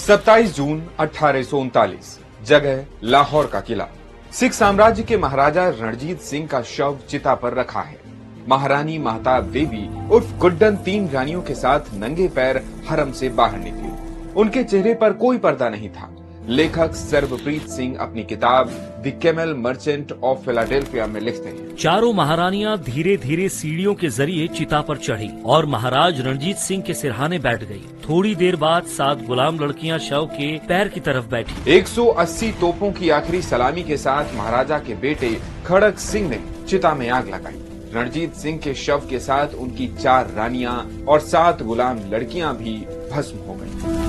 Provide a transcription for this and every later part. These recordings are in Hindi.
27 जून 1839, जगह लाहौर का किला। सिख साम्राज्य के महाराजा रणजीत सिंह का शव चिता पर रखा है। महारानी महताब देवी उर्फ गुड्डन 3 रानियों के साथ नंगे पैर हरम से बाहर निकली। उनके चेहरे पर कोई पर्दा नहीं था। लेखक सर्वप्रीत सिंह अपनी किताब the camel merchant of Philadelphia में लिखते हैं, चारों महारानियां धीरे धीरे सीढ़ियों के जरिए चिता पर चढ़ी और महाराज रणजीत सिंह के सिरहाने बैठ गई। थोड़ी देर बाद 7 गुलाम लड़कियां शव के पैर की तरफ बैठी। 180 तोपों की आखिरी सलामी के साथ महाराजा के बेटे खड़क सिंह ने चिता में आग लगाई। रणजीत सिंह के शव के साथ उनकी 4 रानियां और 7 गुलाम लड़कियां भी भस्म हो गईं।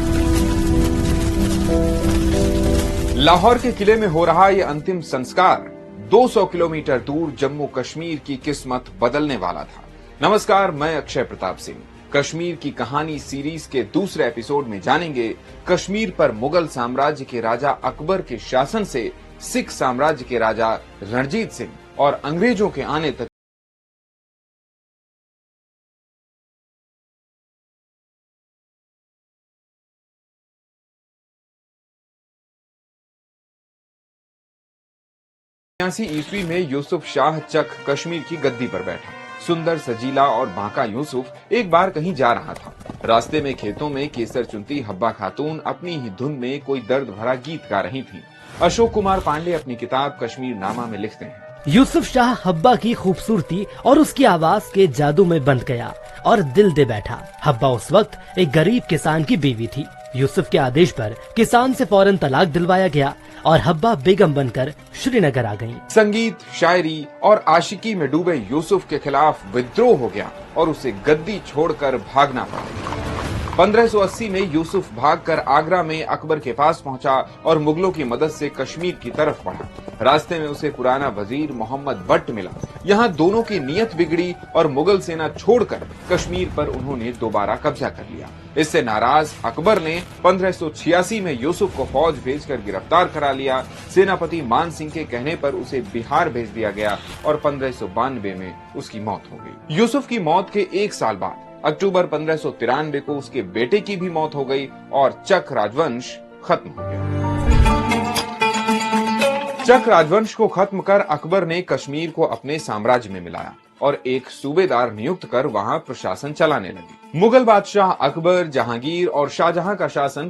लाहौर के किले में हो रहा ये अंतिम संस्कार 200 किलोमीटर दूर जम्मू कश्मीर की किस्मत बदलने वाला था। नमस्कार, मैं अक्षय प्रताप सिंह। कश्मीर की कहानी सीरीज के दूसरे एपिसोड में जानेंगे कश्मीर पर मुगल साम्राज्य के राजा अकबर के शासन से सिख साम्राज्य के राजा रणजीत सिंह और अंग्रेजों के आने तक ईस्वी में यूसुफ शाह चक कश्मीर की गद्दी पर बैठा। सुंदर, सजीला और बांका यूसुफ एक बार कहीं जा रहा था। रास्ते में खेतों में केसर चुनती हब्बा खातून अपनी ही धुन में कोई दर्द भरा गीत गा रही थी। अशोक कुमार पांडे अपनी किताब कश्मीर नामा में लिखते हैं, यूसुफ शाह हब्बा की खूबसूरती और उसकी आवाज के जादू में बंध गया और दिल दे बैठा। हब्बा उस वक्त एक गरीब किसान की बीवी थी। यूसुफ के आदेश पर किसान से फौरन तलाक दिलवाया गया और हब्बा बेगम बनकर श्रीनगर आ गईं। संगीत, शायरी और आशिकी में डूबे यूसुफ के खिलाफ विद्रोह हो गया और उसे गद्दी छोड़कर भागना पड़ा। 1580 में यूसुफ भागकर आगरा में अकबर के पास पहुंचा और मुगलों की मदद से कश्मीर की तरफ बढ़ा। रास्ते में उसे पुराना वजीर मोहम्मद बट्ट मिला। यहाँ दोनों की नीयत बिगड़ी और मुगल सेना छोड़कर कश्मीर पर उन्होंने दोबारा कब्जा कर लिया। इससे नाराज अकबर ने 1586 में यूसुफ को फौज भेजकर गिरफ्तार करा लिया। सेनापति मान सिंह के कहने पर उसे बिहार भेज दिया गया और 1592 में उसकी मौत हो गई। यूसुफ की मौत के 1 साल बाद अक्टूबर 1593 को उसके बेटे की भी मौत हो गई और चक राजवंश खत्म हो गया। चक राजवंश को खत्म कर अकबर ने कश्मीर को अपने साम्राज्य में मिलाया और एक सूबेदार नियुक्त कर वहां प्रशासन चलाने लगे। मुगल बादशाह अकबर, जहांगीर और शाहजहां का शासन